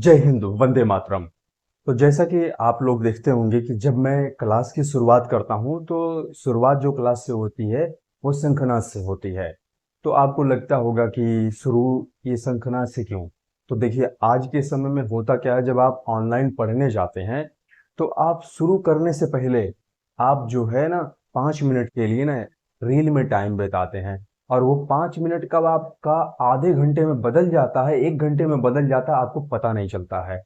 जय हिंद, वंदे मातरम। तो जैसा कि आप लोग देखते होंगे कि जब मैं क्लास की शुरुआत करता हूं तो शुरुआत जो क्लास से होती है वो शंखनाद से होती है। तो आपको लगता होगा कि शुरू ये शंखनाद से क्यों? तो देखिए, आज के समय में होता क्या है, जब आप ऑनलाइन पढ़ने जाते हैं तो आप शुरू करने से पहले आप जो है ना 5 मिनट के लिए ना रील में टाइम बिताते हैं। और वो 5 मिनट कब आपका आधे घंटे में बदल जाता है, 1 घंटे में बदल जाता है, आपको पता नहीं चलता है।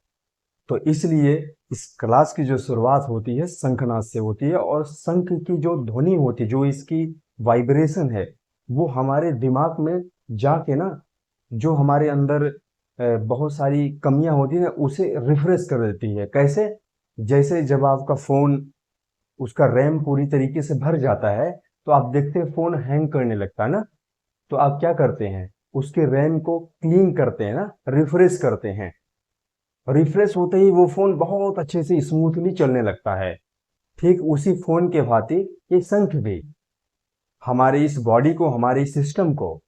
तो इसलिए इस क्लास की जो शुरुआत होती है शंखनाद से होती है, और शंख की जो ध्वनि होती है, जो इसकी वाइब्रेशन है, वो हमारे दिमाग में जाके ना, जो हमारे अंदर बहुत सारी कमियां होती है ना, उसे रिफ्रेश कर देती है। कैसे? जैसे जब आपका फोन, उसका रैम पूरी तरीके से भर जाता है तो आप देखते हैं फोन हैंग करने लगता है ना। तो आप क्या करते हैं? उसके रैम को क्लीन करते हैं ना, रिफ्रेश करते हैं। रिफ्रेश होते ही वो फोन बहुत अच्छे से स्मूथली चलने लगता है। ठीक उसी फोन के भांति ये शंख भी हमारे इस बॉडी को, हमारे इस सिस्टम को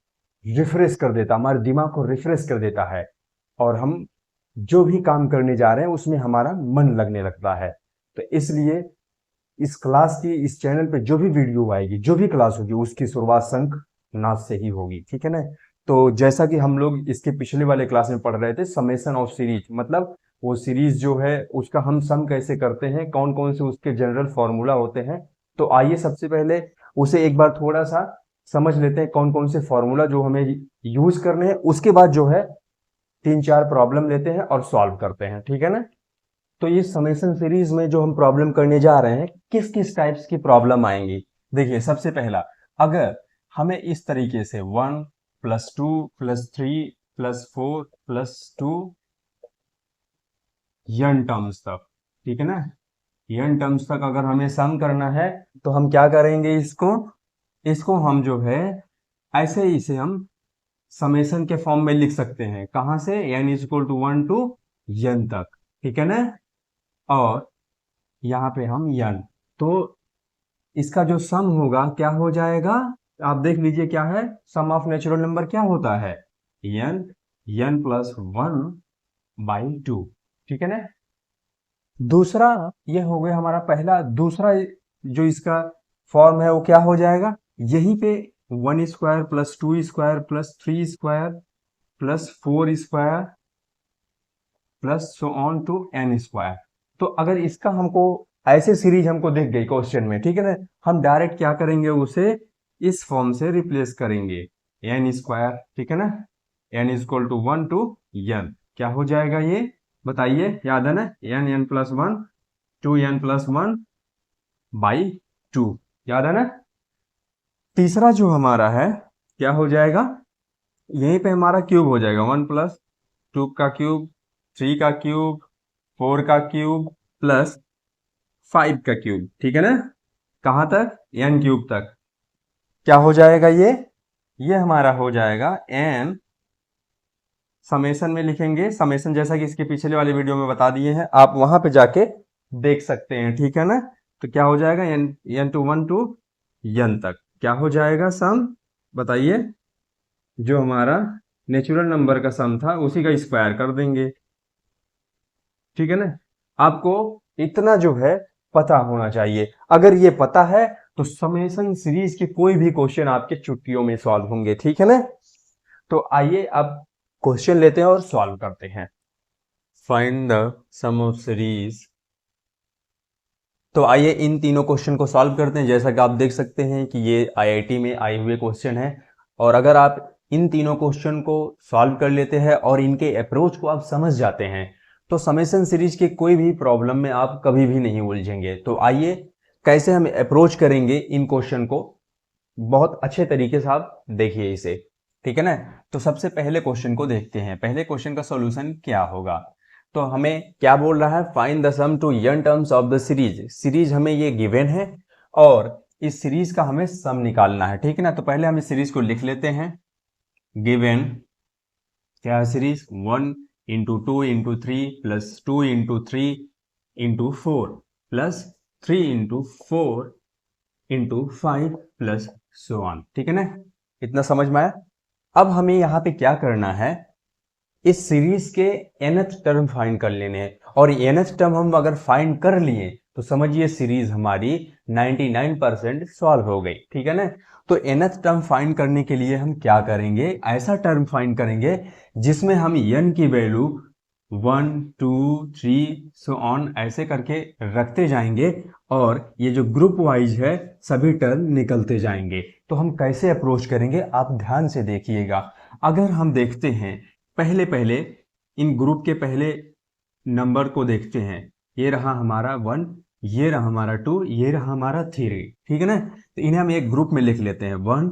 रिफ्रेश कर देता, हमारे दिमाग को रिफ्रेश कर देता है। और हम जो भी काम करने जा रहे हैं उसमें हमारा मन लगने लगता है। तो इसलिए इस क्लास की, इस चैनल पे जो भी वीडियो आएगी, जो भी क्लास होगी, उसकी शुरुआत शंख नाद से ही होगी। ठीक है ना? तो जैसा कि हम लोग इसके पिछले वाले क्लास में पढ़ रहे थे, समेशन ऑफ सीरीज, मतलब वो सीरीज जो है उसका हम सम कैसे करते हैं, कौन कौन से उसके जनरल फॉर्मूला होते हैं। तो आइए सबसे पहले उसे एक बार थोड़ा सा समझ लेते हैं, कौन कौन से फॉर्मूला जो हमें यूज करने हैं। उसके बाद जो है 3-4 प्रॉब्लम लेते हैं और सॉल्व करते हैं। ठीक है ना? तो ये समेशन सीरीज में जो हम प्रॉब्लम करने जा रहे हैं, किस किस टाइप्स की प्रॉब्लम आएंगी? देखिए, सबसे पहला, अगर हमें इस तरीके से 1+2+3+4+2 यन टर्म्स तक, ठीक है ना, यन टर्म्स तक अगर हमें सम करना है तो हम क्या करेंगे? इसको इसको हम जो है ऐसे ही इसे हम समेशन के फॉर्म में लिख सकते हैं। कहां से? n = 1 to n तक, ठीक है ना। और यहाँ पे हम यन, तो इसका जो सम होगा क्या हो जाएगा? आप देख लीजिए क्या है। सम ऑफ नेचुरल नंबर क्या होता है? यन, n+1/2। ठीक है ना। दूसरा, ये हो गया हमारा पहला। दूसरा जो इसका फॉर्म है वो क्या हो जाएगा? यहीं पे 1² + 2² + 3² + 4² +n²। तो अगर इसका हमको ऐसे सीरीज हमको दिख गई क्वेश्चन में, ठीक है ना, हम डायरेक्ट क्या करेंगे? उसे इस फॉर्म से रिप्लेस करेंगे, n²। ठीक है ना, n = 1 to n। क्या हो जाएगा ये? बताइए, याद है ना? n+1 2n+1/2, याद है ना। तीसरा जो हमारा है क्या हो जाएगा? यहीं पे हमारा क्यूब हो जाएगा, 1+2 का क्यूब, 3 का क्यूब, 4 का क्यूब प्लस 5 का क्यूब। ठीक है ना। कहां तक? n³ तक। क्या हो जाएगा ये? ये हमारा हो जाएगा n, समेशन में लिखेंगे, समेशन जैसा कि इसके पिछले वाले वीडियो में बता दिए हैं, आप वहां पे जाके देख सकते हैं। ठीक है ना। तो क्या हो जाएगा? n = 1 to n तक क्या हो जाएगा सम? बताइए। जो हमारा नेचुरल नंबर का सम था उसी का स्क्वायर कर देंगे। ठीक है ना। आपको इतना जो है पता होना चाहिए। अगर ये पता है तो समेशन सीरीज के कोई भी क्वेश्चन आपके चुटकियों में सॉल्व होंगे। ठीक है ना। तो आइए अब क्वेश्चन लेते हैं और सॉल्व करते हैं। Find the sum of series. तो आइए इन तीनों क्वेश्चन को सॉल्व करते हैं। जैसा कि आप देख सकते हैं कि ये आईआईटी में आए हुए क्वेश्चन है, और अगर आप इन तीनों क्वेश्चन को सॉल्व कर लेते हैं और इनके अप्रोच को आप समझ जाते हैं तो समेशन सीरीज के कोई भी प्रॉब्लम में आप कभी भी नहीं उलझेंगे। तो आइए कैसे हम अप्रोच करेंगे इन क्वेश्चन को, बहुत अच्छे तरीके से आप देखिए इसे। ठीक है ना। तो सबसे पहले क्वेश्चन को देखते हैं। पहले क्वेश्चन का सॉल्यूशन क्या होगा? तो हमें क्या बोल रहा है? Find the sum to n terms of the series. Series हमें ये गिवन है और इस सीरीज का हमें सम निकालना है। ठीक है ना। तो पहले हम इस सीरीज को लिख लेते हैं। गिवन क्या है सीरीज? 1 × 2 × 3 + 2 × 3 × 4 + 3 × 4 × 5 + so on। ठीक है ना। इतना समझ में आया? अब हमें यहाँ पे क्या करना है? इस सीरीज के nth टर्म फाइंड कर लेने हैं, और nth टर्म हम अगर फाइंड कर लिए तो समझिए सीरीज हमारी 99% सॉल्व हो गई, ठीक है ना। तो nth टर्म फाइंड करने के लिए हम क्या करेंगे, ऐसा टर्म फाइंड करेंगे जिसमें हम n की वैल्यू 1 2 3 सो ऑन ऐसे करके रखते जाएंगे, और ये जो ग्रुप वाइज है सभी टर्म निकलते जाएंगे। तो हम कैसे अप्रोच करेंगे, आप ध्यान से देखिएगा। अगर हम देखते हैं पहले पहले इन ग्रुप के पहले नंबर को देखते हैं, ये रहा हमारा 1, ये रहा हमारा 2, ये रहा हमारा 3, ठीक है ना। तो इन्हें हम एक ग्रुप में लिख लेते हैं 1,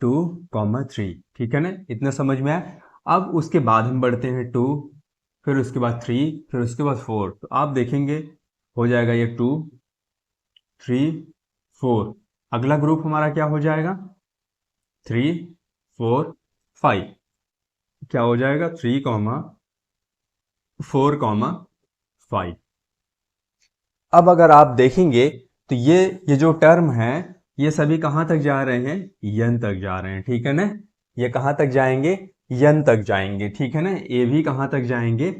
2, 3, ठीक है ना, इतना समझ में आया। अब उसके बाद हम बढ़ते हैं 2, फिर उसके बाद 3, फिर उसके बाद 4। तो आप देखेंगे हो जाएगा ये 2 3 4। अगला ग्रुप हमारा क्या हो जाएगा, 3 4 5। क्या हो जाएगा 3 4 5। अब अगर आप देखेंगे तो ये जो टर्म है ये सभी कहाँ तक जा रहे हैं, n तक जा रहे हैं, ठीक है ना। ये कहाँ तक जाएंगे, n तक जाएंगे, ठीक है ना। ये भी कहाँ तक जाएंगे,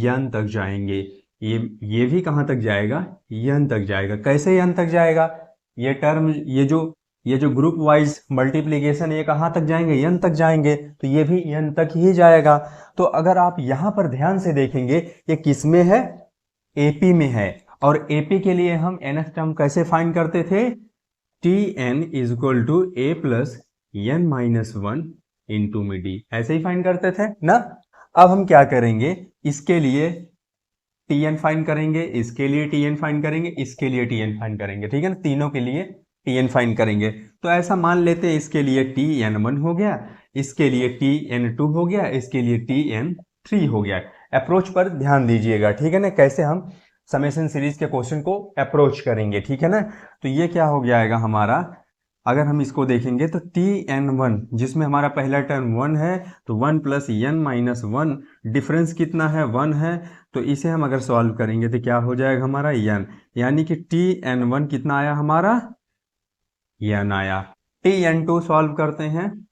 n तक जाएंगे। ये भी कहाँ तक जाएगा, n तक जाएगा। कैसे n तक जाएगा, ये टर्म ये जो ग्रुप वाइज मल्टीप्लीकेशन ये कहाँ तक जाएंगे, n तक जाएंगे, तो ये भी n तक ही जाएगा। तो अगर आप यहाँ पर ध्यान से देखेंगे ये किस में है, AP में है। और AP के लिए हम nth टर्म कैसे फाइंड करते थे, Tn is equal to a plus n minus 1 into में d, ऐसे ही फाइंड करते थे ना। अब हम क्या करेंगे, इसके लिए Tn फाइंड करेंगे, इसके लिए Tn फाइंड करेंगे, इसके लिए Tn फाइंड करेंगे, ठीक है ना। तीनों के लिए Tn फाइंड करेंगे। तो ऐसा मान लेते हैं इसके लिए Tn1 हो गया, इसके लिए Tn2 हो गया, इसके लिए Tn3 हो गया। अप्रोच पर ध्यान दीजिएगा, ठीक है ना, कैसे हम समेशन सीरीज के क्वेश्चन को अप्रोच करेंगे, ठीक है ना। तो ये क्या हो जाएगा हमारा, अगर हम इसको देखेंगे तो Tn1 जिसमें हमारा पहला टर्म 1 है, तो 1 प्लस n माइनस 1, डिफरेंस कितना है 1 है। तो इसे हम अगर सॉल्व करेंगे तो क्या हो जाएगा हमारा n, यानी कि Tn1 कितना आया हमारा, n आया। Tn2 सॉल्व करते हैं,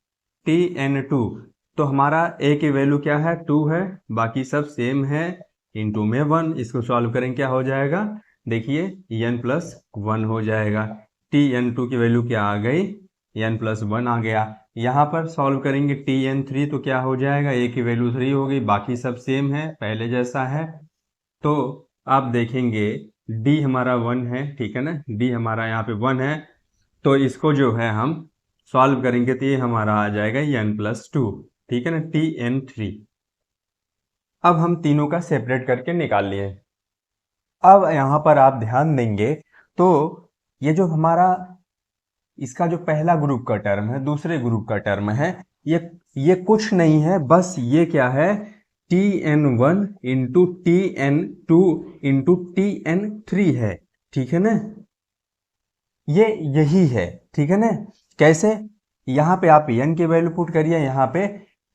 Tn2 तो हमारा a की वैल्यू क्या है 2 है, बाकी सब सेम है, इंटू में 1। इसको सॉल्व करेंगे क्या हो जाएगा, देखिए n प्लस 1 हो जाएगा। Tn2 की वैल्यू क्या आ गई, n प्लस 1 आ गया। यहाँ पर सॉल्व करेंगे Tn3 तो क्या हो जाएगा, a की वैल्यू 3 होगी, बाकी सब सेम है पहले जैसा है। तो आप देखेंगे d हमारा 1 है, ठीक है ना, d हमारा यहाँ पे 1 है। तो इसको जो है हम सॉल्व करेंगे तो ये हमारा आ जाएगा n प्लस 2, ठीक है ना, Tn3। अब हम तीनों का सेपरेट करके निकाल लिए। अब यहाँ पर आप ध्यान देंगे तो ये जो हमारा इसका जो पहला ग्रुप का टर्म है, दूसरे ग्रुप का टर्म है, ये कुछ नहीं है, बस ये क्या है, Tn1 into Tn2 into Tn3 है, ठीक है ना। ये यही है, ठीक है ना। कैसे, यहाँ पे आप n की वैल्यू पुट करिए, यहाँ पे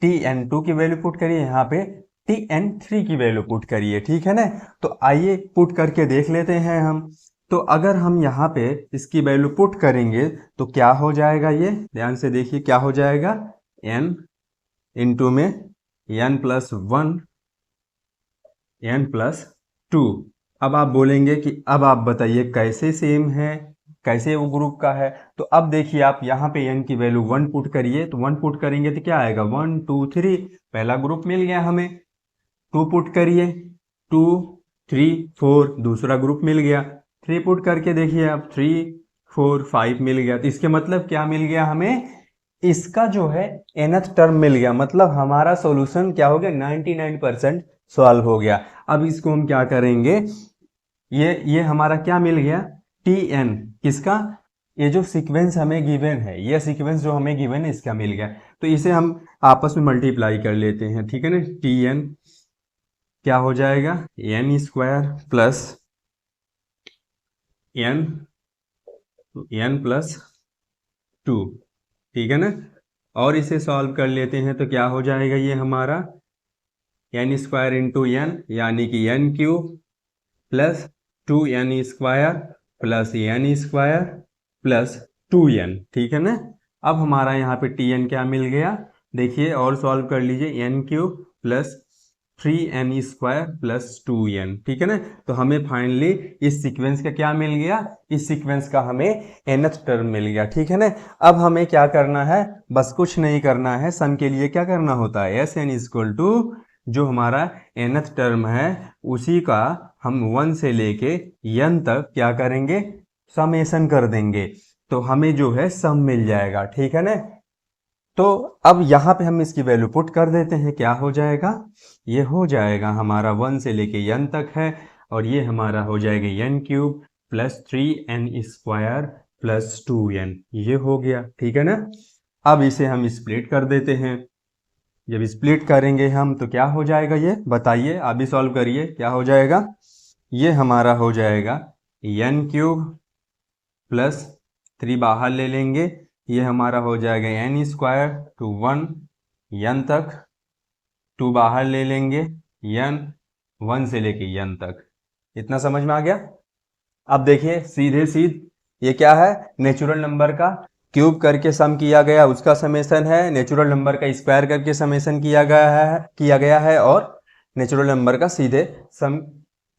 Tn2 की वैल्यू पुट करिए, यहाँ पे Tn3 की वैल्यू पुट करिए, ठीक है ना। तो आइए पुट करके देख लेते हैं हम। तो अगर हम यहाँ पे इसकी वैल्यू पुट करेंगे तो क्या हो जाएगा, ये ध्यान से देखिए क्या हो जाएगा, n इंटू में n प्लस 1 n प्लस 2। अब आप बोलेंगे कि अब आप बताइए कैसे सेम है, कैसे वो ग्रुप का है। तो अब देखिए आप यहाँ पे n की वैल्यू 1 पुट करिए, तो 1 पुट करेंगे तो क्या आएगा 1 2 3, पहला ग्रुप मिल गया हमें। 2 पुट करिए 2 3 4, दूसरा ग्रुप मिल गया। 3 पुट करके देखिए आप 3 4 5 मिल गया। तो इसके मतलब क्या मिल गया हमें, इसका जो है nth टर्म मिल गया, मतलब हमारा सॉल्यूशन क्या हो गया, 99% सॉल्व हो गया। अब इसको हम क्या करेंगे, ये हमारा क्या मिल गया, Tn किसका, ये जो सीक्वेंस हमें गिवन है, ये सीक्वेंस जो हमें गिवन है इसका मिल गया। तो इसे हम आपस में मल्टीप्लाई कर लेते हैं, ठीक है ना। Tn क्या हो जाएगा, n square plus n plus 2, ठीक है ना। और इसे सॉल्व कर लेते हैं तो क्या हो जाएगा, ये हमारा n स्क्वायर इंटू n, यानी कि n cube plus 2n square plus n square plus 2n, ठीक है ना। अब हमारा यहाँ पे Tn क्या मिल गया, देखिए और सॉल्व कर लीजिए, n cube plus 3n square plus 2n, ठीक है ना। तो हमें फाइनली इस सीक्वेंस का क्या मिल गया, इस सीक्वेंस का हमें nth टर्म मिल गया, ठीक है ना। अब हमें क्या करना है, बस कुछ नहीं करना है, सम के लिए क्या करना होता है, Sn इक्वल टू जो हमारा nth टर्म है उसी का हम 1 से लेके n तक क्या करेंगे, समेशन कर देंगे, तो हमें जो है सम मिल जाएगा, ठीक है ना। तो अब यहाँ पे हम इसकी वैल्यू पुट कर देते हैं, क्या हो जाएगा, ये हो जाएगा हमारा 1 से लेके n तक है, और ये हमारा हो जाएगा n cube plus 3n square plus 2n, ये हो गया, ठीक है ना। अब इसे हम स्प्लिट कर देते हैं, जब स्प्लिट करेंगे हम तो क्या हो जाएगा, ये बताइए, आप भी सॉल्व करिए, क्या हो जाएगा, ये हमारा हो जाएगा n क्यूब प्लस 3 बाहर ले लेंगे, ये हमारा हो जाएगा n स्क्वायर टू 1 n तक, 2 बाहर ले लेंगे, n 1 से लेके n तक, इतना समझ में आ गया। अब देखिए सीधे ये क्या है, नेचुरल नंबर का क्यूब करके सम किया गया उसका समेशन है, नेचुरल नंबर का स्क्वायर करके समेशन किया गया है और नेचुरल नंबर का सीधे सम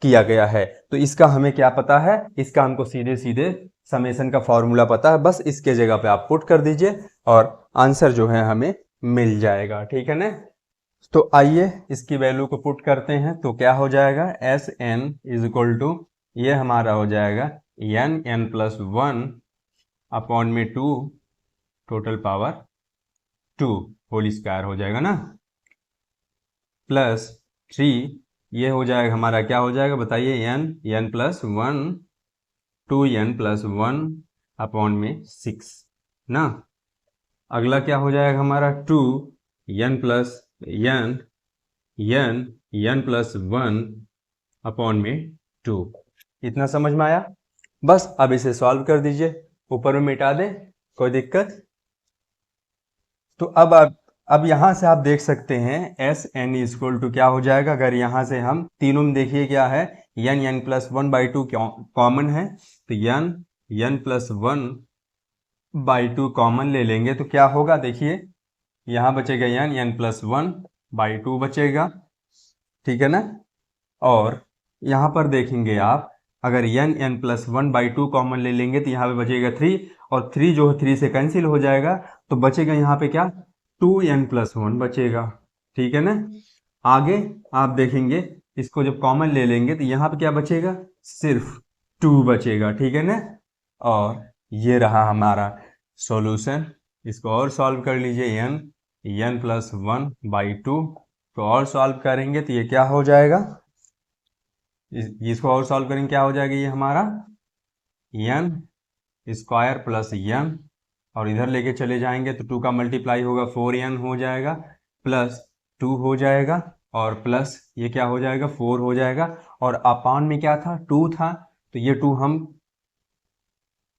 किया गया है। तो इसका हमें क्या पता है, इसका हमको सीधे सीधे समेशन का फॉर्मूला पता है, बस इसके जगह पे आप पुट कर दीजिए और आंसर जो है हमें मिल जाएगा, ठीक है ना। तो आइए इसकी वैल्यू को पुट करते हैं, तो क्या हो जाएगा, S n is equal to, ये हमारा हो जाएगा n प्लस 1 अपॉन में 2 टोटल पावर 2 होल स्क्वायर हो जाएगा ना, प्लस 3, ये हो जाएगा हमारा, क्या हो जाएगा बताइए, n plus 1 2n plus 1 upon में 6 ना। अगला क्या हो जाएगा हमारा 2n plus n plus 1 upon में 2, इतना समझ में आया। बस अब इसे सॉल्व कर दीजिए, ऊपर में मिटा दें, कोई दिक्कत। तो अब यहां से आप देख सकते हैं एस एन इक्वल टू क्या हो जाएगा, अगर यहां से हम तीनों में देखिए क्या है, n प्लस 1 बाई 2 कॉमन है, तो n प्लस 1 बाई 2 कॉमन ले लेंगे तो क्या होगा, देखिए यहाँ बचेगा n प्लस 1 बाई 2 बचेगा, ठीक है ना। और यहाँ पर देखेंगे आप, अगर n प्लस 1 बाई 2 कॉमन ले लेंगे तो यहाँ पे बचेगा 3, और 3 जो है 3 से कैंसिल हो जाएगा, तो बचेगा यहाँ पे क्या, 2n प्लस 1 बचेगा, ठीक है ना। आगे आप देखेंगे इसको जब कॉमन ले लेंगे तो यहाँ पे क्या बचेगा, सिर्फ 2 बचेगा, ठीक है ना। और ये रहा हमारा सॉल्यूशन, इसको और सॉल्व कर लीजिए, n प्लस 1 बाई 2, तो और सॉल्व करेंगे तो ये क्या हो जाएगा, इसको और सॉल्व करेंगे क्या हो जाएगा, ये हमारा n स्क्वायर प्लस n, और इधर लेके चले जाएंगे तो 2 का मल्टीप्लाई होगा 4n हो जाएगा, प्लस 2 हो जाएगा, और प्लस ये क्या हो जाएगा 4 हो जाएगा, और अपॉन में क्या था 2 था, तो ये 2 हम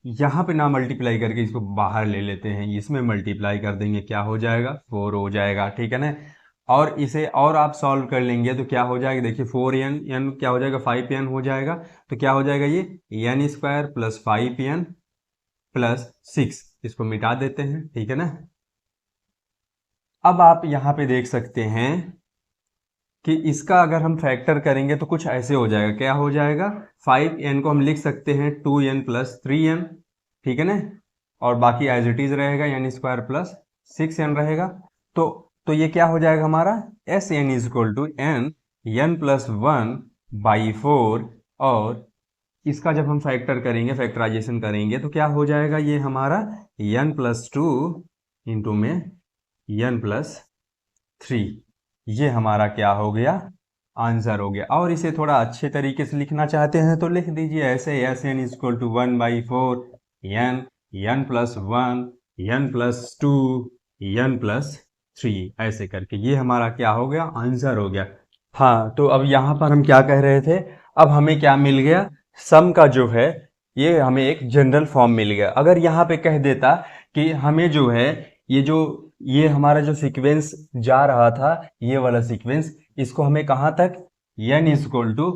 यहाँ पे ना मल्टीप्लाई करके इसको बाहर ले लेते हैं, इसमें मल्टीप्लाई कर देंगे, क्या हो जाएगा 4 हो जाएगा, ठीक है ना। और इसे और आप सॉल्व कर लेंगे तो क्या हो जाएगा, देखिए 4n क्या हो जाएगा 5n हो जाएगा, तो क्या हो जाएगा ये n square plus 5n plus 6, इसको मिटा देते हैं, ठीक है ना। अब आप यहाँ पे देख सकते हैं कि इसका अगर हम फैक्टर करेंगे तो कुछ ऐसे हो जाएगा, क्या हो जाएगा, 5n को हम लिख सकते हैं 2n प्लस 3n, ठीक है ना, और बाकी एज इट इज रहेगा n स्क्वायर प्लस 6n रहेगा। तो ये क्या हो जाएगा हमारा, S n is equal to n plus 1 by 4, और इसका जब हम फैक्टर करेंगे, फैक्टराइजेशन करेंगे तो क्या हो जाएगा, ये हमारा n प्लस 2 इंटू में n प्लस 3, ये हमारा क्या हो गया, आंसर हो गया। और इसे थोड़ा अच्छे तरीके से लिखना चाहते हैं तो लिख दीजिए ऐसे, S n equal to 1 by 4 n plus 1 n plus 2 n plus 3, ऐसे करके ये हमारा क्या हो गया, आंसर हो गया। हाँ, तो अब यहाँ पर हम क्या कह रहे थे, अब हमें क्या मिल गया, सम का जो है ये हमें एक जनरल फॉर्म मिल गया। अगर यहाँ पे कह देता कि हमें जो है ये हमारा जो सीक्वेंस जा रहा था, ये वाला सीक्वेंस, इसको हमें कहाँ तक, n इक्वल टू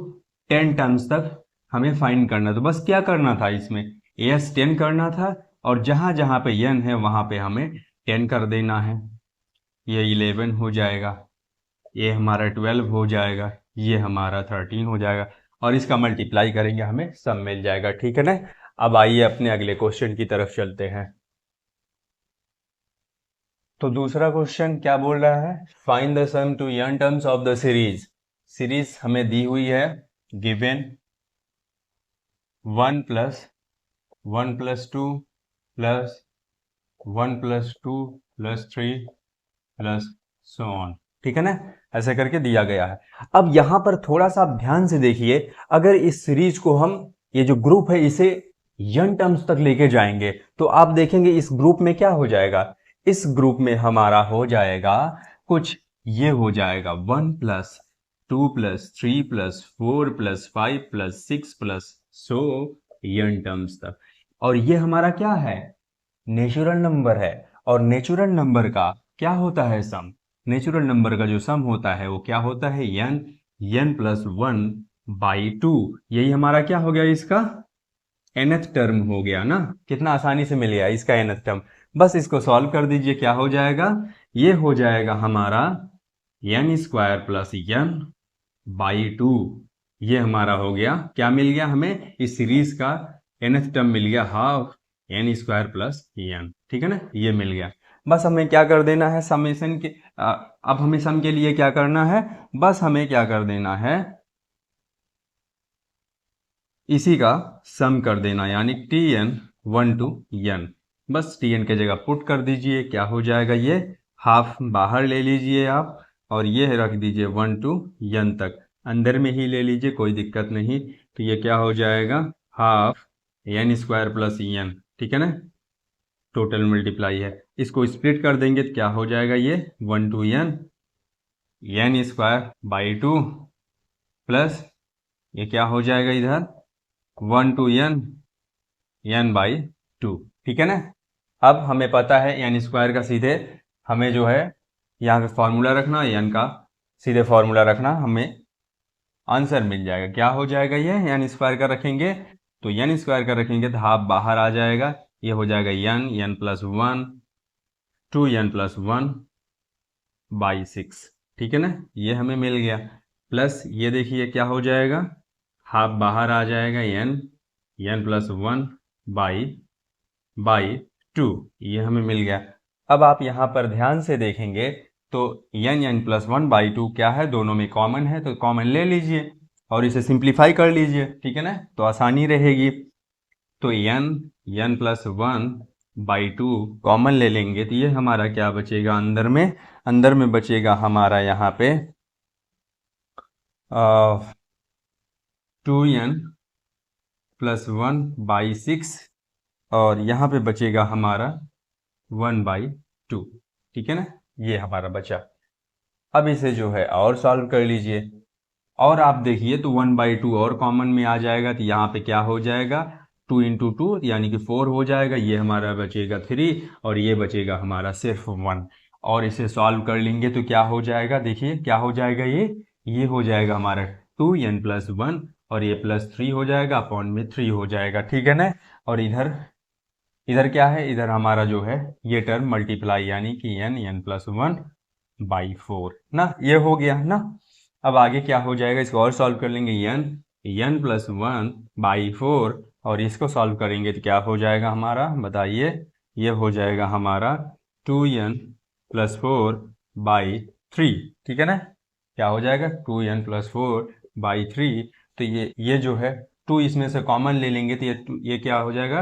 10 टर्म्स तक हमें फाइंड करना, तो बस क्या करना था, इसमें s 10 करना था, और जहां जहां पे n है वहां पे हमें 10 कर देना है, ये 11 हो जाएगा, ये हमारा 12 हो जाएगा, ये हमारा 13 हो जाएगा, और इसका मल्टीप्लाई करेंगे हमें सम मिल जाएगा। ठीक है ना। अब आइए अपने अगले क्वेश्चन की तरफ चलते हैं। तो दूसरा क्वेश्चन क्या बोल रहा है, find the sum to n terms of the series. Series हमें दी हुई है, given 1 plus 1 plus 2 plus 1 plus 2 plus 3 plus so on. ठीक है ना, ऐसे करके दिया गया है। अब यहां पर थोड़ा सा आप ध्यान से देखिए, अगर इस सीरीज को हम, ये जो ग्रुप है, इसे n टर्म्स तक लेके जाएंगे तो आप देखेंगे इस ग्रुप में क्या हो जाएगा। इस ग्रुप में हमारा हो जाएगा कुछ ये हो जाएगा 1 plus 2 plus 3 plus 4 plus 5 plus 6 plus so n terms तक। और ये हमारा क्या है, नेचुरल नंबर है। और नेचुरल नंबर का क्या होता है सम, नेचुरल नंबर का जो सम होता है वो क्या होता है, n प्लस 1/2। यही हमारा क्या हो गया, इसका nth टर्म हो गया ना। कितना आसानी से मिल गया इसका nth टर्म। बस इसको सॉल्व कर दीजिए, क्या हो जाएगा, ये हो जाएगा हमारा n² प्लस n/2। ये हमारा हो गया, क्या मिल गया हमें, इस सीरीज का nth टर्म मिल गया, हाफ n² प्लस n। ठीक है ना, ये मिल गया। बस हमें क्या कर देना है, समेशन के अब हमें सम के लिए क्या करना है, बस हमें क्या कर देना है, इसी का सम कर देना, यानी tn 1 to n। बस tn के जगह पुट कर दीजिए, क्या हो जाएगा, ये हाफ बाहर ले लीजिए आप, और ये रख दीजिए 1 to n तक, अंदर में ही ले लीजिए, कोई दिक्कत नहीं। तो ये क्या हो जाएगा, हाफ n² प्लस n। ठीक है ना, टोटल मल्टीप्लाई है, इसको स्प्लिट कर देंगे तो क्या हो जाएगा, ये 1 to n²/2 प्लस ये क्या हो जाएगा इधर 1 to n/2। ठीक है ना। अब हमें पता है n² का सीधे हमें जो है यहाँ पे फॉर्मूला रखना, n का सीधे फॉर्मूला रखना, हमें आंसर मिल जाएगा। क्या हो जाएगा, ये n² का रखेंगे तो n² का रखेंगे तो हाफ बाहर आ जाएगा, ये हो जाएगा n प्लस 1 2n प्लस 1/6। ठीक है ना, ये हमें मिल गया। प्लस ये देखिए क्या हो जाएगा, हाफ बाहर आ जाएगा, n प्लस 1/2 ये हमें मिल गया। अब आप यहाँ पर ध्यान से देखेंगे तो n प्लस 1/2 क्या है, दोनों में कॉमन है, तो कॉमन ले लीजिए और इसे सिंप्लीफाई कर लीजिए। ठीक है ना, तो आसानी रहेगी। तो n प्लस 1/2 कॉमन ले लेंगे तो ये हमारा क्या बचेगा, अंदर में बचेगा हमारा यहाँ पे 2n प्लस 1/6, और यहाँ पे बचेगा हमारा 1/2। ठीक है ना, ये हमारा बचा। अब इसे जो है और सॉल्व कर लीजिए, और आप देखिए तो 1/2 और कॉमन में आ जाएगा, तो यहाँ पे क्या हो जाएगा, 2 × 2 यानी कि 4 हो जाएगा, ये हमारा बचेगा 3, और ये बचेगा हमारा सिर्फ 1। और इसे सॉल्व कर लेंगे तो क्या हो जाएगा, देखिए क्या हो जाएगा, ये हो जाएगा हमारा 2n प्लस 1, और ये प्लस 3 हो जाएगा, अपॉन में 3 हो जाएगा। ठीक है ना। और इधर इधर क्या है, इधर हमारा जो है ये टर्म मल्टीप्लाई, यानी कि n प्लस 1/4 ना, ये हो गया ना। अब आगे क्या हो जाएगा, इसको और सॉल्व कर लेंगे, n प्लस 1/4, और इसको सॉल्व करेंगे तो क्या हो जाएगा हमारा, बताइए, ये हो जाएगा हमारा 2n प्लस 4/3। ठीक है ना, क्या हो जाएगा 2n प्लस 4/3। तो ये जो है 2 इसमें से कॉमन ले लेंगे तो ये क्या हो जाएगा,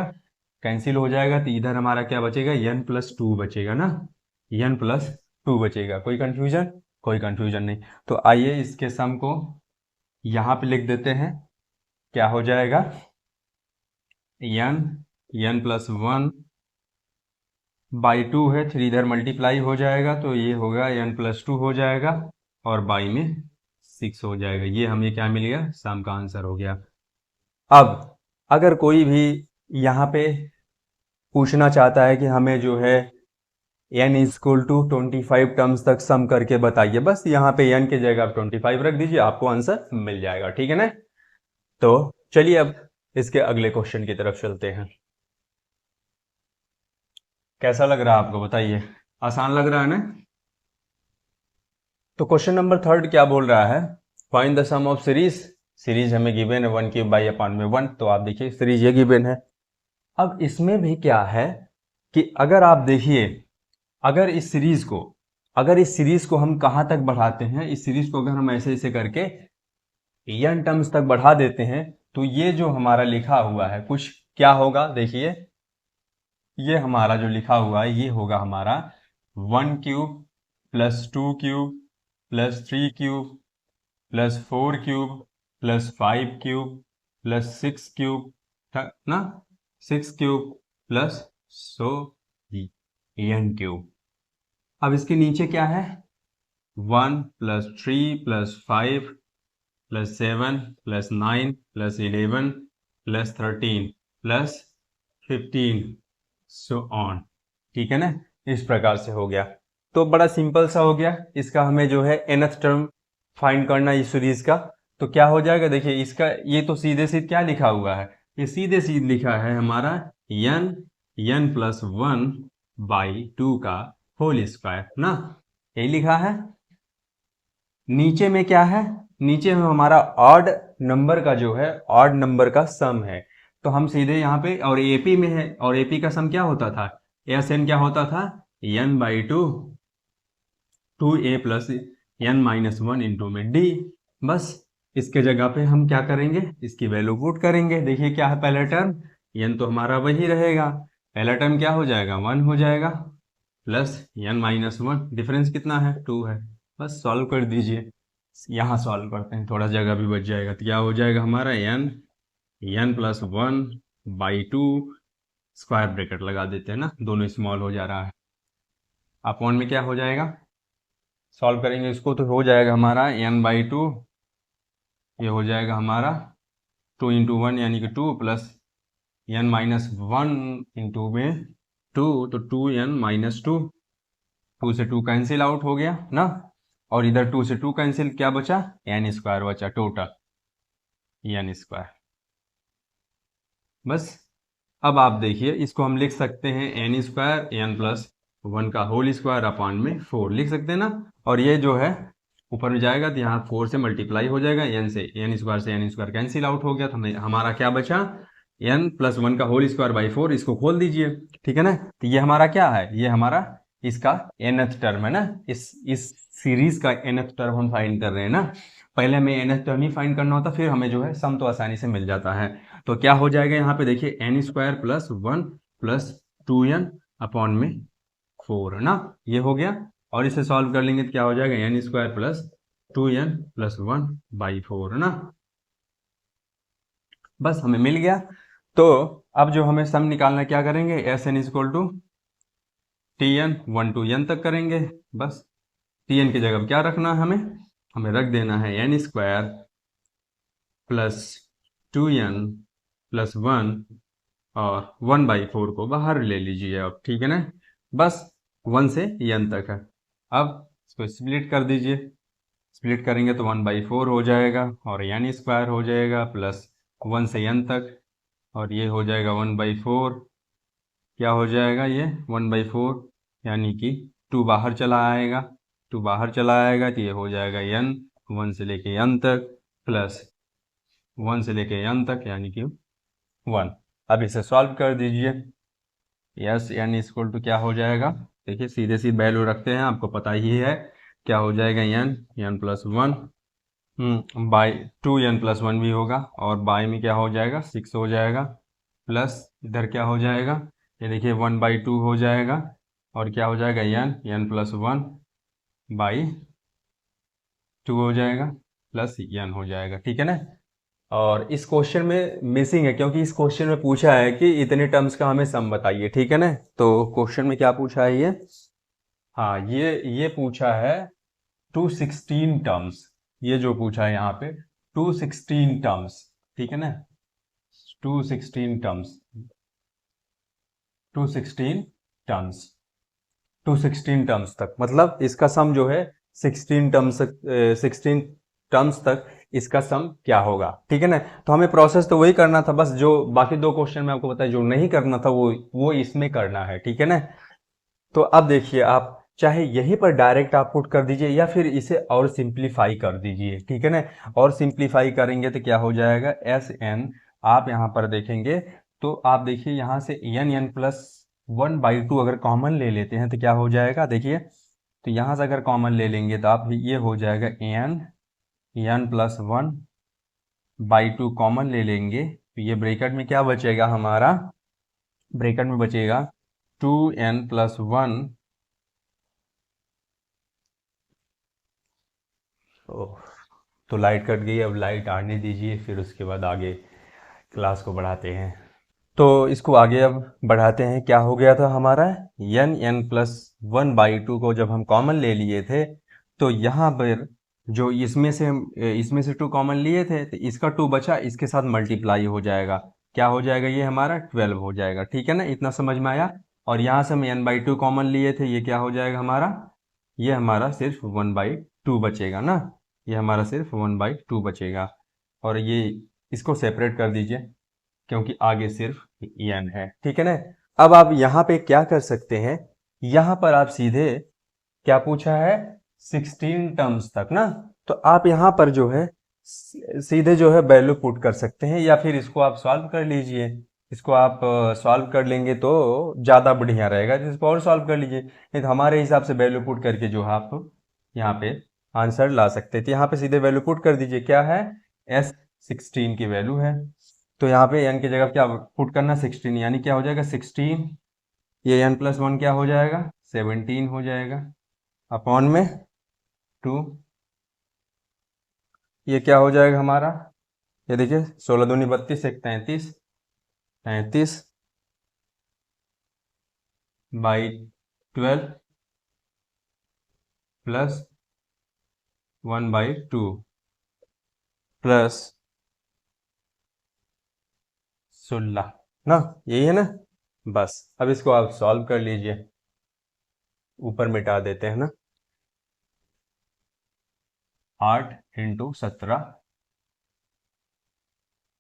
कैंसिल हो जाएगा, तो इधर हमारा क्या बचेगा, n प्लस 2 बचेगा ना, n प्लस 2 बचेगा। कोई कंफ्यूजन, कोई कंफ्यूजन नहीं। तो आइए इसके सम को यहाँ पे लिख देते हैं, क्या हो जाएगा, n प्लस 1/2 है, 3 इधर मल्टीप्लाई हो जाएगा तो ये होगा n प्लस 2 हो जाएगा, और बाई में 6 हो जाएगा। ये हमें क्या मिल गया, सम का आंसर हो गया। अब अगर कोई भी यहाँ पे पूछना चाहता है कि हमें जो है n इक्वल टू 25 टर्म्स तक सम करके बताइए, बस यहाँ पे n की जगह आप 25 रख दीजिए, आपको आंसर मिल जाएगा। ठीक है ना। तो चलिए अब इसके अगले क्वेश्चन की तरफ चलते हैं। कैसा लग रहा है आपको, बताइए, आसान लग रहा है ना। तो क्वेश्चन नंबर 3 क्या बोल रहा है, find the sum of series. Series हमें गिवन है 1/1 तो आप देखिए सीरीज ये गिवन है। अब इसमें भी क्या है कि अगर आप देखिए, अगर इस सीरीज को हम कहाँ तक बढ़ाते हैं, इस सीरीज को अगर हम ऐसे ऐसे करके n टर्म्स तक बढ़ा देते हैं तो ये जो हमारा लिखा हुआ है कुछ क्या होगा, देखिए ये हमारा जो लिखा हुआ है ये होगा हमारा 1 cube plus 2 cube plus 3 cube plus 4 cube plus 5 cube plus 6 cube ना, 6 cube plus so n cube. अब इसके नीचे क्या है, 1 plus 3 plus 5 plus 7 plus 9 plus 11 plus 13 plus 15 so on. ठीक है ना, इस प्रकार से हो गया। तो बड़ा सिंपल सा हो गया। इसका हमें जो है nth टर्म फाइंड करना इस सीरीज का। तो क्या हो जाएगा, देखिए इसका ये तो सीधे सीधे क्या लिखा हुआ है, ये सीधे सीधे लिखा है हमारा n प्लस 1/2 का होल स्क्वायर ना, यही लिखा है। नीचे में क्या है, नीचे में हमारा ऑड नंबर का जो है ऑड नंबर का सम है। तो हम सीधे यहाँ पे, और एपी में है, और एपी का सम क्या होता था, एन क्या होता था, n/2 2a plus n-1 into में d। बस इसके जगह पे हम क्या करेंगे, इसकी वैल्यू पुट करेंगे। देखिए क्या है पहला टर्म, n तो हमारा वही रहेगा, पहला टर्म क्या हो जाएगा 1 हो जाएगा, प्लस n-1 डिफरेंस कितना है 2 है। बस सॉल्व कर दीजिए, यहाँ सॉल्व करते हैं थोड़ा जगह भी बच जाएगा। तो क्या हो जाएगा हमारा n प्लस 1/2 स्क्वायर ब्रैकेट लगा देते हैं ना, दोनों स्मॉल हो जा रहा है। अपॉन में क्या हो जाएगा, सॉल्व करेंगे इसको तो हो जाएगा हमारा n/2, ये हो जाएगा हमारा 2 इंटू 1 यानी कि 2 प्लस n-1 इंटू में 2 तो 2n-2, 2 से 2 कैंसिल आउट हो गया ना, और इधर 2 से 2 कैंसिल, क्या बचा n स्क्वायर बचा, टोटल n स्क्वायर। बस अब आप देखिए इसको हम लिख सकते हैं n स्क्वायर n प्लस 1 का होल स्क्वायर अपॉन में 4 लिख सकते हैं ना, और ये जो है ऊपर में जाएगा तो यहाँ 4 से मल्टीप्लाई हो जाएगा, n से n स्क्वायर कैंसिल आउट हो गया, तो हमें हमारा क्या बचा n प्लस 1 का होल स्क्वायर बाई 4। इसको खोल दीजिए, ठीक है ना। तो ये हमारा क्या है, ये हमारा इसका nth टर्म है ना, इस सीरीज का nth टर्म हम फाइंड कर रहे हैं ना। पहले हमें nth टर्म ही फाइंड करना होता, फिर हमें जो है सम तो आसानी से मिल जाता है। तो क्या हो जाएगा यहाँ पे देखिए n square plus 1 plus 2n upon में 4 ना, ये हो गया। और इसे सॉल्व कर लेंगे तो क्या हो जाएगा n square plus 2n plus 1/4 ना। बस हमें मिल गया। तो अब जो हमें सम निकालना, क्या करेंगे, Sn equal to Tn 1 to n तक करेंगे। बस Tn की जगह क्या रखना है, हमें रख देना है n square plus 2n plus 1 और 1/4 को बाहर ले लीजिए अब, ठीक है ना। बस 1 से n तक है। अब इसको स्प्लिट कर दीजिए, स्प्लिट करेंगे तो 1/4 हो जाएगा और n स्क्वायर हो जाएगा प्लस 1 से n तक, और ये हो जाएगा 1/4, क्या हो जाएगा ये 1/4 यानी कि 2 बाहर चला आएगा, 2 बाहर चला आएगा तो ये हो जाएगा n 1 से लेके n तक प्लस 1 से लेके n तक यानी कि 1। अब इसे सॉल्व कर दीजिए, यस n इक्वल टू क्या हो जाएगा, देखिए सीधे सीधे वैल्यू रखते हैं, आपको पता ही है क्या हो जाएगा n plus 1 by 2n plus 1 भी होगा, और बाई में क्या हो जाएगा 6 हो जाएगा, प्लस इधर क्या हो जाएगा, ये देखिए 1/2 हो जाएगा, और क्या हो जाएगा n प्लस 1/2 हो जाएगा प्लस n हो जाएगा, ठीक है ना। और इस क्वेश्चन में मिसिंग है, क्योंकि इस क्वेश्चन में पूछा है कि इतने टर्म्स का हमें सम बताइए, ठीक है ना। तो क्वेश्चन में क्या पूछा है ये, हाँ ये पूछा है 216 टर्म्स, ये जो पूछा है यहाँ पे 216 टर्म्स, ठीक है ना, 216 टर्म्स 216 टर्म्स तक, मतलब इसका सम जो है 16 टर्म्स तक इसका सम क्या होगा, ठीक है ना। तो हमें प्रोसेस तो वही करना था, बस जो बाकी 2 क्वेश्चन में आपको बताया जो नहीं करना था वो इसमें करना है, ठीक है ना। तो अब देखिए आप चाहे यहीं पर डायरेक्ट आप पुट कर दीजिए या फिर इसे और सिंप्लीफाई कर दीजिए, ठीक है ना। और सिंप्लीफाई करेंगे तो क्या हो जाएगा, एस एन, आप यहाँ पर देखेंगे तो आप देखिए यहाँ से एन प्लस 1/2 अगर कॉमन ले लेते हैं तो क्या हो जाएगा, देखिए तो यहाँ से अगर कॉमन ले लेंगे तो आप ये हो जाएगा एन प्लस 1/2 कॉमन ले लेंगे तो ये ब्रैकेट में क्या बचेगा हमारा, ब्रैकेट में बचेगा 2n+1। ओह, तो लाइट कट गई, अब लाइट आने दीजिए, फिर उसके बाद आगे क्लास को बढ़ाते हैं। तो इसको आगे अब बढ़ाते हैं। क्या हो गया था हमारा, n+1/2 को जब हम कॉमन ले लिए थे तो यहाँ पर जो इसमें से 2 कॉमन लिए थे तो इसका 2 बचा, इसके साथ मल्टीप्लाई हो जाएगा, क्या हो जाएगा, ये हमारा 12 हो जाएगा, ठीक है ना, इतना समझ में आया। और यहाँ से हम n/2 कॉमन लिए थे, ये क्या हो जाएगा हमारा, ये हमारा सिर्फ 1/2 बचेगा ना, ये हमारा सिर्फ 1/2 बचेगा। और ये इसको सेपरेट कर दीजिए क्योंकि आगे सिर्फ n है, ठीक है ना। अब आप यहाँ पे क्या कर सकते हैं, यहाँ पर आप सीधे क्या पूछा है, 16 टर्म्स तक ना, तो आप यहाँ पर जो है सीधे जो है वैल्यू पुट कर सकते हैं या फिर इसको आप सॉल्व कर लीजिए। इसको आप सॉल्व कर लेंगे तो ज़्यादा बढ़िया रहेगा, तो इसको और सॉल्व कर लीजिए, नहीं तो हमारे हिसाब से वैल्यू पुट करके जो है आप यहाँ पे आंसर ला सकते हैं। तो यहाँ पे सीधे वैल्यू पुट कर दीजिए, क्या है, S16 की वैल्यू है, तो यहाँ पे n की जगह क्या पुट करना, 16, यानी क्या हो जाएगा 16, ये n+1 क्या हो जाएगा 17 हो जाएगा, अपॉन में 2, ये क्या हो जाएगा हमारा, ये देखिए 16 दूनी 32, 1 33, 33/12 प्लस 1/2 प्लस 16 ना, यही है ना। बस अब इसको आप सॉल्व कर लीजिए, ऊपर मिटा देते हैं ना, 8×17,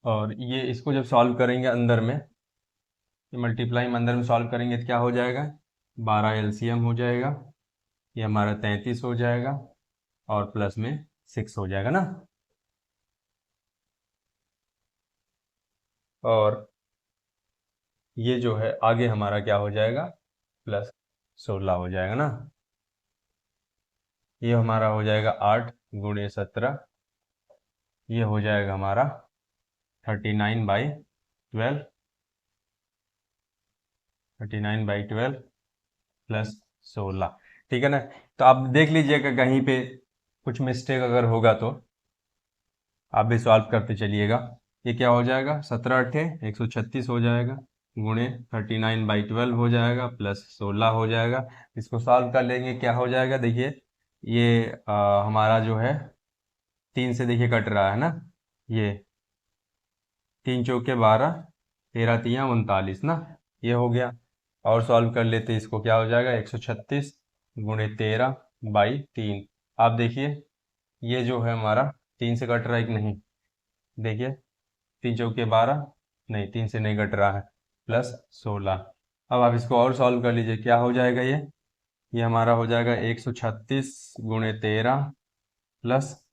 और ये इसको जब सॉल्व करेंगे अंदर में, मल्टीप्लाई में अंदर में सॉल्व करेंगे तो क्या हो जाएगा, 12 LCM हो जाएगा, ये हमारा 33 हो जाएगा और प्लस में 6 हो जाएगा ना, और ये जो है आगे हमारा क्या हो जाएगा, +16 हो जाएगा ना। ये हमारा हो जाएगा 8×17, ये हो जाएगा हमारा 39/12, 39/12 प्लस 16, ठीक है ना। तो आप देख लीजिएगा कहीं पे कुछ मिस्टेक अगर होगा तो आप भी सॉल्व करते चलिएगा। ये क्या हो जाएगा, 17×8 = 136 हो जाएगा, गुणे 39/12 हो जाएगा, प्लस 16 हो जाएगा। इसको सॉल्व कर लेंगे, क्या हो जाएगा, देखिए ये हमारा जो है 3 से देखिए कट रहा है ना, ये 3×4=12, 13×3=39 ना, ये हो गया। और सॉल्व कर लेते इसको, क्या हो जाएगा 136 × 13/3। आप देखिए ये जो है हमारा 3 से कट रहा है कि नहीं, देखिए 3×4=12, नहीं 3 से नहीं कट रहा है, +16। अब आप इसको और सॉल्व कर लीजिए, क्या हो जाएगा ये हमारा हो जाएगा 136 × 13 प्लस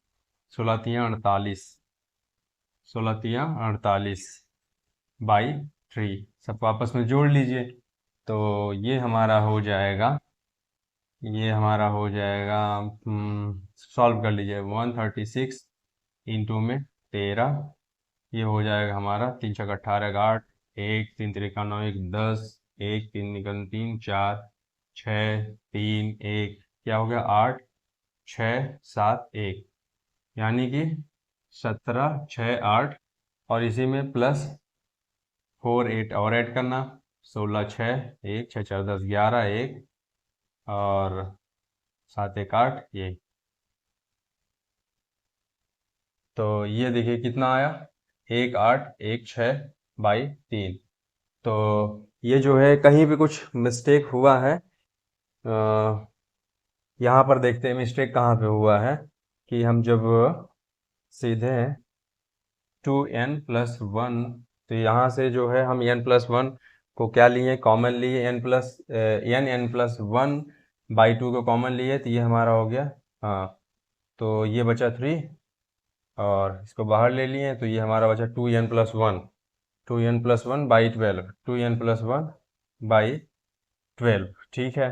16×3=48, 16×3=48/3, सबको आपस में जोड़ लीजिए तो ये हमारा हो जाएगा, सॉल्व कर लीजिए, 136 इंटू में 13, ये हो जाएगा हमारा 3×6=18, 8, 1 3 3 9 1 10, 1 3 निकल 3 4 6 3 1, क्या हो गया 8 6 7 1, यानी कि 17 6 8, और इसी में +4 8 और ऐड करना, 16 6 1 6 4 10 11 1 और 7 1 8, ये तो ये देखिए कितना आया, 1816/3। तो ये जो है कहीं भी कुछ मिस्टेक हुआ है, यहाँ पर देखते हैं मिस्टेक कहाँ पे हुआ है, कि हम जब सीधे 2n+1, तो यहाँ से जो है हम n+1 को क्या लिए, कॉमन लिए, n+1 बाई 2 को कॉमन लिए तो ये हमारा हो गया, हाँ, तो ये बचा 3 और इसको बाहर ले लिए तो ये हमारा बचा 2n+1, 2n+1 by 12, 2n+1 by 12, ठीक है।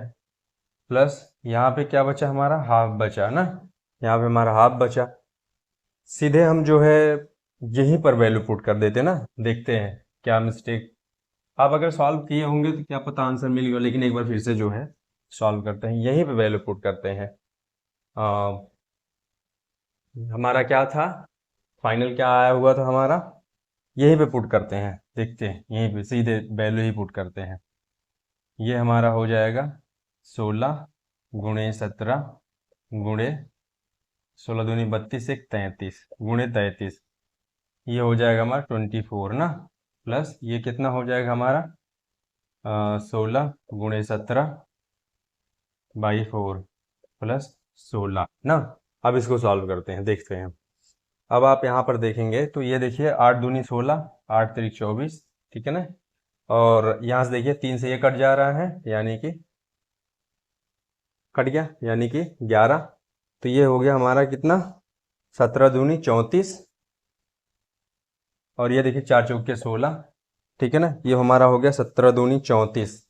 प्लस यहाँ पे क्या बचा, हमारा हाफ बचा ना, यहाँ पे हमारा हाफ बचा। सीधे हम जो है यहीं पर वैल्यू पुट कर देते ना, देखते हैं क्या मिस्टेक। आप अगर सॉल्व किए होंगे तो क्या पता आंसर मिल गया, लेकिन एक बार फिर से जो है सॉल्व करते हैं, यहीं पे वैल्यू पुट करते हैं। आ, हमारा क्या था, फाइनल क्या आया हुआ था हमारा, यहीं पे पुट करते हैं, देखते हैं यहीं पे सीधे वैल्यू ही पुट करते हैं। ये हमारा हो जाएगा 16 गुणे 17 गुणे 16 दूनी 32 एक 33 गुणे 33, ये हो जाएगा हमारा 24 ना। प्लस ये कितना हो जाएगा हमारा 16 गुणे 17 बाई 4 प्लस 16 ना। अब इसको सॉल्व करते हैं, देखते हैं। अब आप यहाँ पर देखेंगे तो ये देखिए 8 दूनी 16, 8 तिरिक 24, ठीक है ना। और यहाँ से देखिए 3 से ये कट जा रहा है, यानी कि कट गया, यानी कि 11। तो ये हो गया हमारा कितना, 17 दूनी 34, और ये देखिए 4 चौके 16, ठीक है ना। ये हमारा हो गया 17 दूनी 34,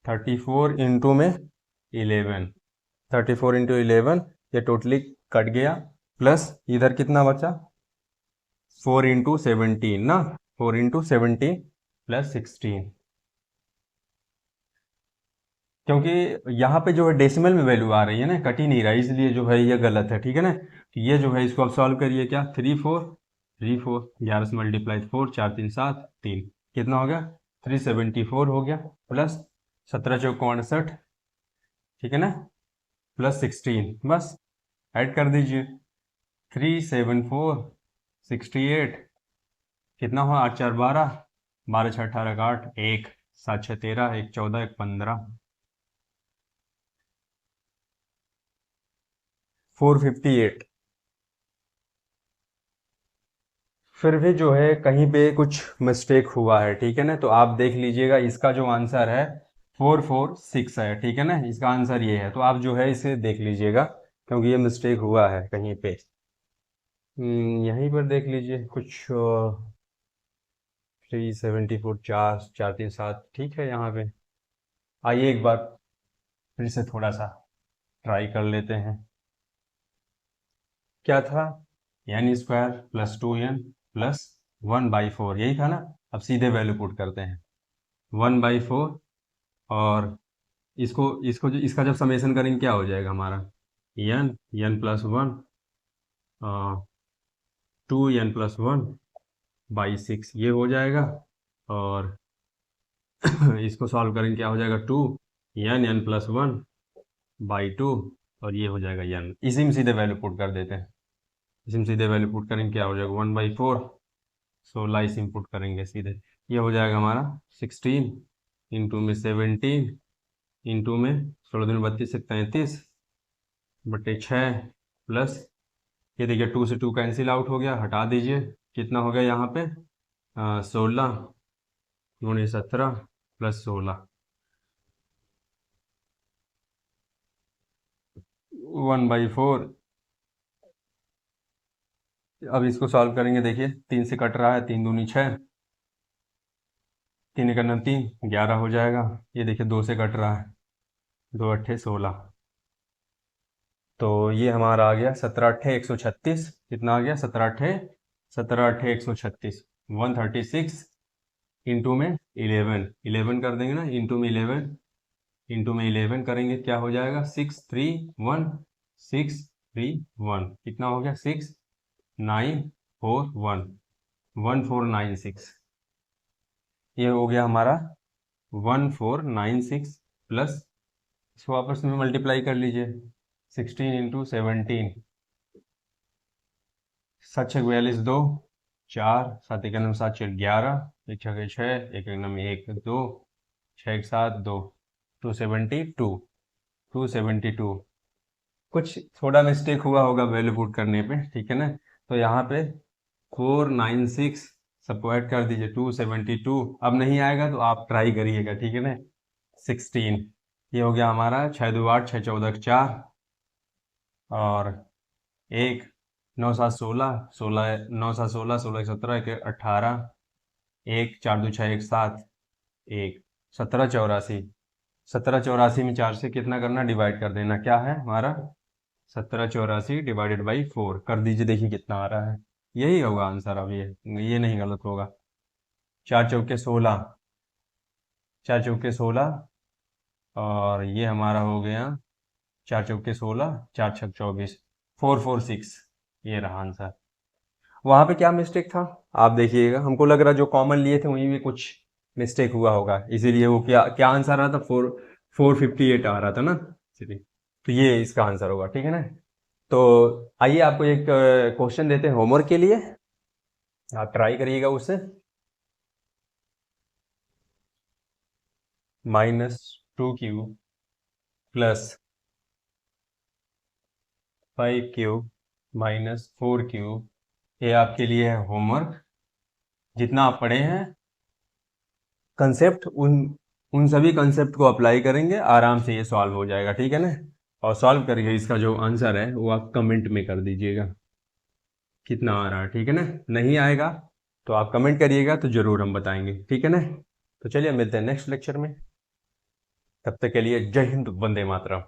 34 इंटू में 11, 34 इंटू 11, ये टोटली कट गया। प्लस इधर कितना बचा, 4 इंटू 17 ना, 4 इंटू 17 प्लस 16, क्योंकि यहाँ पे जो है डेसिमल में वैल्यू आ रही है ना, कट ही नहीं रहा, इसलिए जो है ये गलत है, ठीक है ना। तो ये जो है इसको आप सॉल्व करिए, क्या 3 4 3 4, 11 से मल्टीप्लाई 4, 4 3 7 3, कितना हो गया 374 हो गया। प्लस 17 चौक 62, ठीक है ना, प्लस 16, बस ऐड कर दीजिए 374 68, कितना हुआ 8 4 12, 12 6 18 का 8, 1 7 6 13, 1 14, 1 15, 458। फिर भी जो है कहीं पे कुछ मिस्टेक हुआ है, ठीक है ना। तो आप देख लीजिएगा, इसका जो आंसर है 446 है, ठीक है ना, इसका आंसर ये है। तो आप जो है इसे देख लीजिएगा, क्योंकि ये मिस्टेक हुआ है कहीं पे। यहीं पर देख लीजिए कुछ 374, 4 4 3 7, ठीक है। यहाँ पे आइए एक बार फिर से थोड़ा सा ट्राई कर लेते हैं। क्या था, N square plus 2n plus 1/4, यही था ना। अब सीधे वैल्यू पुट करते हैं 1/4, और इसको इसका जब समेशन करेंगे क्या हो जाएगा हमारा, n+1 2n+1/6, ये हो जाएगा। और इसको सॉल्व करेंगे क्या हो जाएगा 2n+1/2, और ये हो जाएगा n। इसी में सीधे वैल्यू पुट कर देते हैं, इसी में सीधे वैल्यू पुट करेंगे क्या हो जाएगा 1/4, 16 इसी में पुट करेंगे सीधे, ये हो जाएगा हमारा 16 इंटू में 17 इंटू में 16 दूनी 32 से 33 बटे 6, प्लस ये देखिए 2 से 2 कैंसिल आउट हो गया, हटा दीजिए, कितना हो गया यहाँ पे 16 गुणे 17 प्लस 16, 1/4। अब इसको सॉल्व करेंगे, देखिए 3 से कट रहा है, 3 दूनी 6, 3 का 3 11 हो जाएगा। ये देखिए 2 से कट रहा है, 2 अट्ठे 16, तो ये हमारा आ गया 17 अट्ठे 136, कितना आ गया 17 अट्ठे 136, 136 इंटू में 11, 11 कर देंगे ना, इंटू में 11, इंटू में 11 करेंगे क्या हो जाएगा 631, 631, कितना हो गया 6941, 1496, ये हो गया हमारा 1496। प्लस इसको आपस में मल्टीप्लाई कर लीजिए 16 इंटू 17, 7 6 42 2, 4 7 1 7 6 11, 1 6 6, 1 1 1 2, 6 1 7 2, 272, 272। कुछ थोड़ा मिस्टेक हुआ होगा वैल्यू पुट करने पे, ठीक है ना। तो यहाँ पे 496 सबको ऐड कर दीजिए 272, अब नहीं आएगा तो आप ट्राई करिएगा, ठीक है ना। 16 ये हो गया हमारा 6 2 8 6 14 4 और 1 9 7 16 16 9 7 16 16 17 1 18 1 4 2 6 1 7 1 17 84 17 84 में 4 से कितना करना, डिवाइड कर देना। क्या है हमारा 17 84 डिवाइडेड बाई 4 कर दीजिए, देखिए कितना आ रहा है। यही होगा आंसर। अब ये नहीं गलत होगा। 4 चौके 16, 4 चौके 16 और ये हमारा हो गया 4 चौके 16 4 छक 24 446। ये रहा आंसर। वहां पे क्या मिस्टेक था आप देखिएगा, हमको लग रहा जो कॉमन लिए थे वहीं में कुछ मिस्टेक हुआ होगा, इसीलिए वो क्या क्या आंसर आ रहा था, 458 आ रहा था ना, इसीलिए। तो ये इसका आंसर होगा, ठीक है ना। तो आइए आपको एक क्वेश्चन देते हैं होमवर्क के लिए, आप ट्राई करिएगा उससे। -2 प्लस 5 -4 ये आपके लिए है होमवर्क। जितना आप पढ़े हैं कंसेप्ट, उन सभी कंसेप्ट को अप्लाई करेंगे, आराम से ये सॉल्व हो जाएगा, ठीक है ना। और सॉल्व करके इसका जो आंसर है वो आप कमेंट में कर दीजिएगा कितना आ रहा है, ठीक है ना। नहीं आएगा तो आप कमेंट करिएगा, तो ज़रूर हम बताएंगे, ठीक है ना। तो चलिए मिलते हैं नेक्स्ट लेक्चर में, तब तक के लिए जय हिंद, वंदे मातरम।